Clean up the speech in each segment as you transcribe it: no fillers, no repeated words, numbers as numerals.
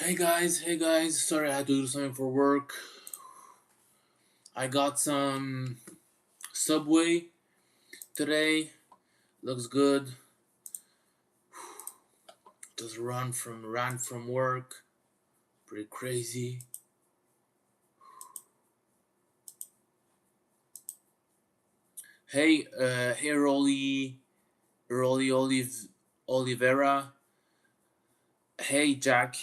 Hey guys, sorry I had to do something for work. I got some Subway today. Looks good. Just ran from work. Pretty crazy. Hey Rolly Olivera. Hey Jack.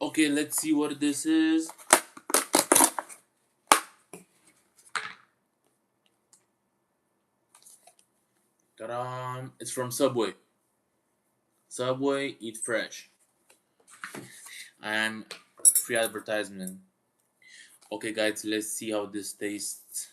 Okay, let's see what this is. Ta-da! It's from Subway. Subway, eat fresh. And free advertisement. Okay guys, let's see how this tastes.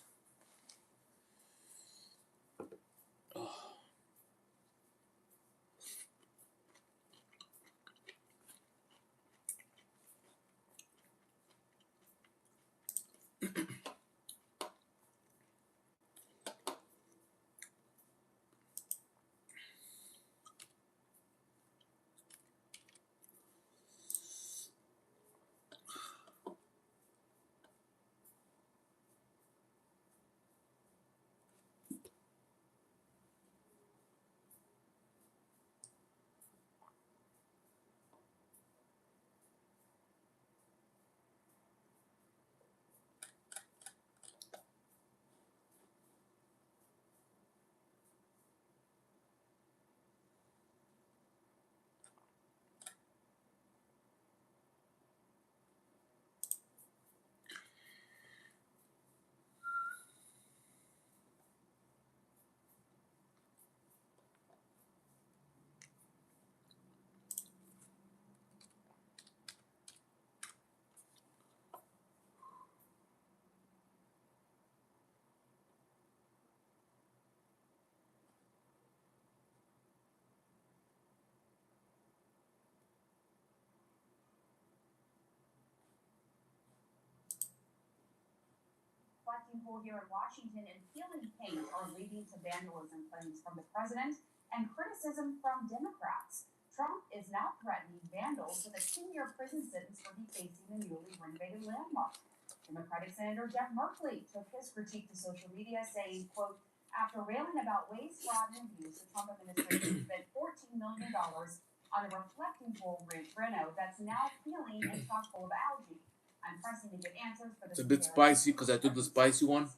Reflecting poll here in Washington and peeling paint are leading to vandalism claims from the president and criticism from Democrats. Trump is now threatening vandals with a 2-year prison sentence for defacing the newly renovated landmark. Democratic Senator Jeff Merkley took his critique to social media, saying, quote, after railing about waste, fraud, and abuse, the Trump administration spent $14 million on a reflecting pool reno that's now peeling and chock full of algae. I'm pressing to get answers for this. It's a bit spicy because I took the spicy one.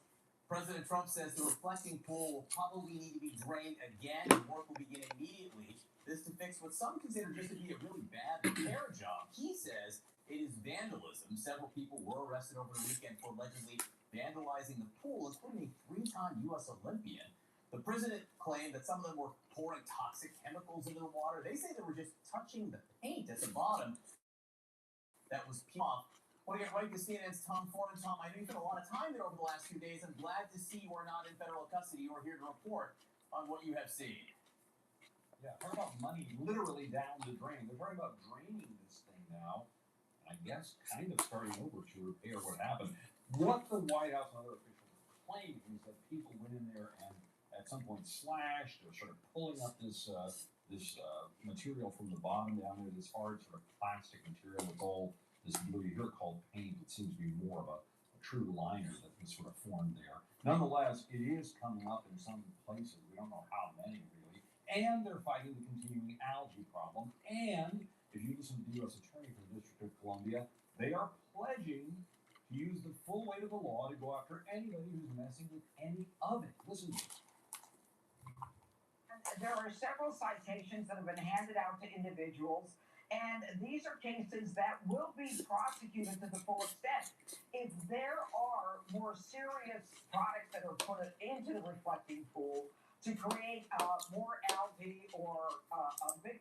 President Trump says the reflecting pool will probably need to be drained again and work will begin immediately. This to fix what some consider just to be a really bad repair job. He says it is vandalism. Several people were arrested over the weekend for allegedly vandalizing the pool, including a 3-time U.S. Olympian. The president claimed that some of them were pouring toxic chemicals into the water. They say they were just touching the paint at the bottom that was peeled off. I want to get right to CNN's Tom Foreman. Tom, I know you spent a lot of time there over the last few days. I'm glad to see you are not in federal custody. You are here to report on what you have seen. Yeah, talk about money literally down the drain. They're talking about draining this thing now, and I guess kind of starting over to repair what happened. What the White House and other officials are claiming is that people went in there and at some point slashed or started pulling up this material from the bottom down there, this hard sort of plastic material with all this blue you hear called paint. It seems to be more of a true liner that was sort of formed there. Nonetheless, it is coming up in some places. We don't know how many really. And they're fighting the continuing algae problem. And if you listen to the U.S. Attorney for the District of Columbia, they are pledging to use the full weight of the law to go after anybody who's messing with any of it. Listen to this. There are several citations that have been handed out to individuals, and these are cases that will be prosecuted to the full extent. If there are more serious products that are put into the reflecting pool to create more algae or a big...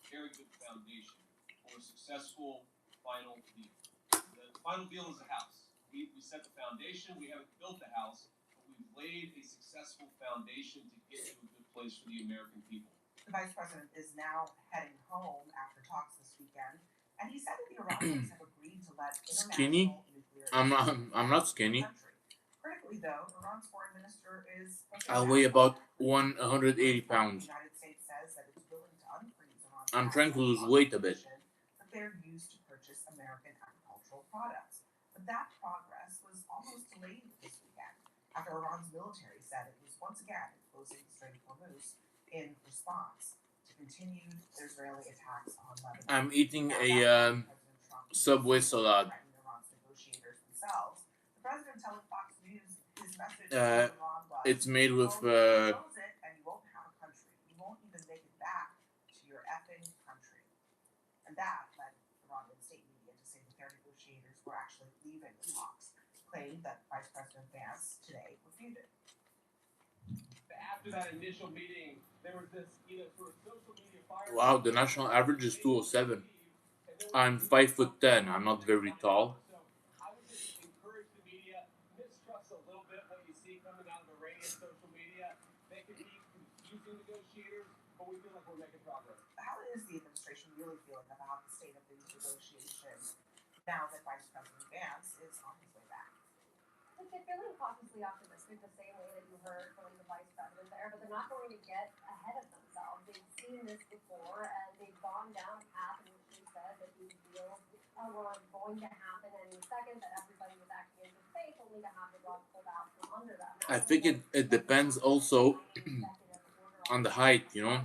Very good foundation for a successful final deal. The final deal is a house. We set the foundation. We haven't built the house, but we've laid a successful foundation to get to a good place for the American people. The vice president is now heading home after talks this weekend, and he said that the Iranians have agreed to let Skinny? international nuclear I'm not skinny. country. Critically, though, Iran's foreign minister is I weigh about 180 The pounds. United States says that it's willing to unfreeze Iran's I'm trying to lose gas weight a bit. The they're used to purchase American agricultural products. But that progress was almost delayed this weekend after Iran's military said it was once again closing the Strait of Hormuz in response to continued Israeli attacks on Lebanon. I'm eating Now, a that President Trump Subway salad. threatened Iran's negotiators themselves. The president telling Fox News his message Uh, to Iran was, It's made with close it and you won't have a country. You won't even make it back to your effing country. And that led Iranian state media to say that their negotiators were actually leaving the talks, claimed that Vice President Vance today refuted. After that initial meeting, there was this, sort of social media fire. wow, the national average is 207. I'm 5'10". I'm not very tall. So I would just encourage the media, mistrust a little bit what you see coming out of Iranian social media. They can be confusing negotiators, but we feel like we're making progress. How is the administration really feeling about the state of these negotiations now that Vice President Vance is on his way back? Look, they're feeling cautiously optimistic the same way that you heard from the vice president there, but they're not going to get ahead of themselves. They've seen this before, and they've gone down a path in which they said that these deals were going to happen any second, that everybody was acting in good faith, only to have the rug pulled out from under them. I think it depends also on the height, you know.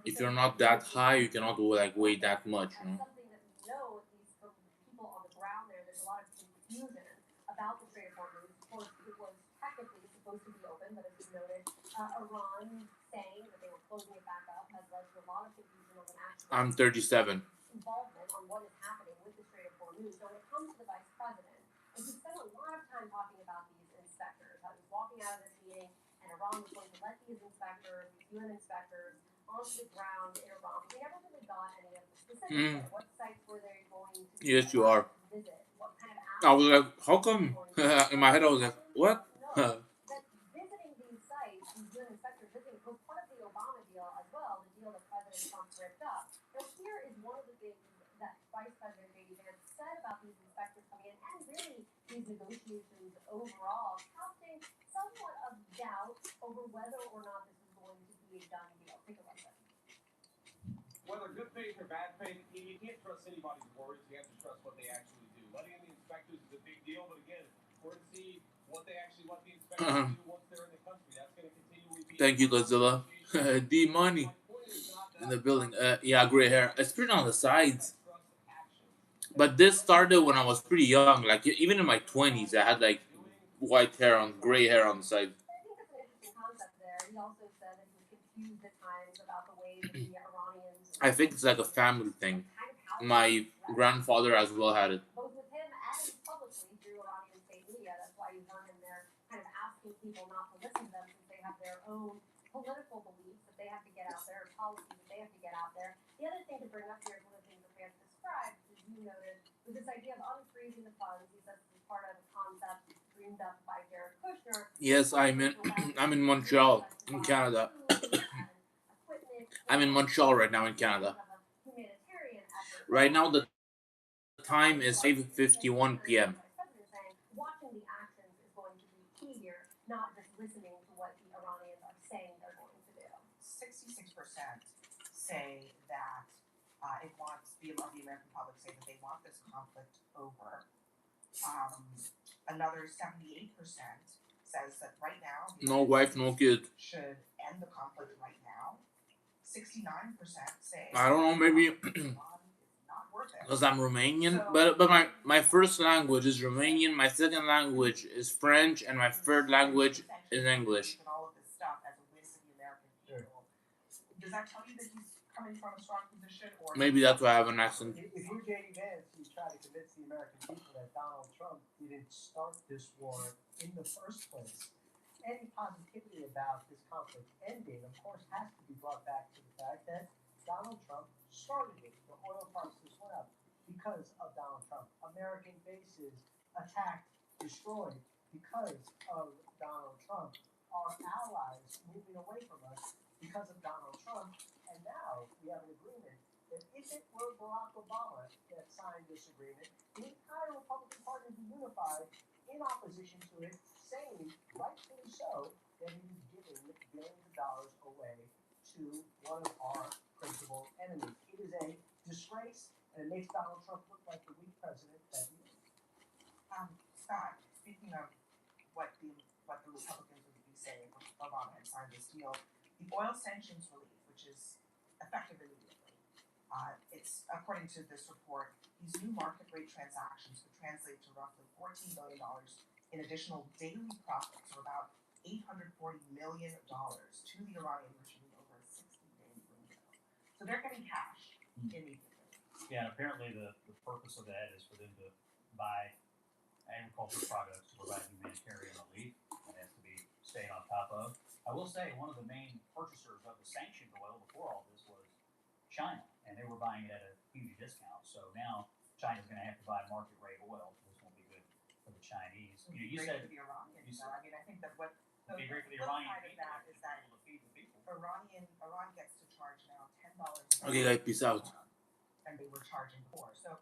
If you're not that high, you cannot weigh that much, you know. Something that we know, at least from people on the ground there's a lot of confusion about the Strait of Hormuz. Of course, it was technically supposed to be open, but as you noted, Iran saying that they were closing it back up has led to a lot of confusion on the actual I'm 37. involvement on what is happening with the Strait of Hormuz. So when it comes to the vice president, and he spent a lot of time talking about these inspectors, how he was walking out of this meeting, and Iran was going to let these inspectors, these UN inspectors, onto the ground in Iran. We never really got any of the specifics. What sites were they going to Yes, you are. visit? What kind of I was like, how come? In my head, I was like, what? that visiting these sites, these UN inspectors visiting, was part of the Obama deal as well, the deal that President Trump ripped up. Now, here is one of the things that Vice President J.D. Vance said about these inspectors coming in, and really these negotiations overall, casting somewhat of doubt over whether or not this is going to be a done deal. Take a listen. Whether good faith or bad faith, you can't trust anybody's words. You have to trust what they actually do. Letting in the inspectors is a big deal, but again, we're to see what they actually let the inspectors do once they're in the country. That's going to continually be. Thank you, Godzilla. D money in the building. Yeah, gray hair. It's pretty on the sides. But this started when I was pretty young. Like even in my 20s, I had like white hair on, gray hair on the side. I think that's an interesting concept there. He also said that he was confused at times about the way that the Iranians. I think it's like a family thing. My grandfather as well had it. Both with him and publicly through Iranian state media. That's why you heard him there kind of asking people not to listen to them since they have their own political beliefs that they have to get out there, policies that they have to get out there. The other thing to bring up here is one of the things that Vance described, as you noted, was this idea of unfreezing the funds. He says this is part of the concept dreamed up by Jared Kushner. Yes, I'm in Montreal, in Canada. I'm in Montreal right now in Canada. Right now the time is 5:51 p.m. Watching the actions is going to be key here, not just listening to what the Iranians are saying they're going to do. 66% say that it wants the American public say that they want this conflict over. Another 78% says that right now No wife, no kid. should end the conflict right now. 69% say I don't know, maybe not worth it. because I'm Romanian, but my first language is Romanian, my second language is French, and my third language is English. And all of this stuff as a win for the American people. Does that tell you that he's coming from a strong position, or Maybe that's why I have an accent. If you're J.D. Vance, you try to convince the American people that Donald Trump didn't start this war in the first place. Any positivity about this conflict ending, of course, has to be brought back to the fact that Donald Trump started it. The oil prices went up because of Donald Trump. American bases attacked, destroyed because of Donald Trump. Our allies moving away from us because of Donald Trump. And now we have an agreement that if it were Barack Obama that signed this agreement, the entire Republican Party would be unified in opposition to it, saying, rightfully so, that he was giving billions of dollars away to one of our principal enemies. It is a disgrace, and it makes Donald Trump look like the weak president that he is. Scott, speaking of what the Republicans would be saying if Obama had signed this deal, the oil sanctions relief, which is effective immediately, it's according to this report, these new market rate transactions could translate to roughly $14 billion in additional daily profits, or about $840 million to the Iranian regime over a 60-day window. So they're getting cash immediately. Yeah, and apparently the purpose of that is for them to buy agricultural products to provide humanitarian relief. That has to be stayed on top of. I will say one of the main purchasers of the sanctioned oil before all this was China, and they were buying it at a huge discount. So now China's going to have to buy market rate oil. This won't be good for the Chinese. You Great said for the Iranians. you So, I mean, I think that what it'd be great for the flip Iranian side of people that to is that be able to feed the people. Iran gets to charge now $10. Okay, guys, peace out. And they were charging before. So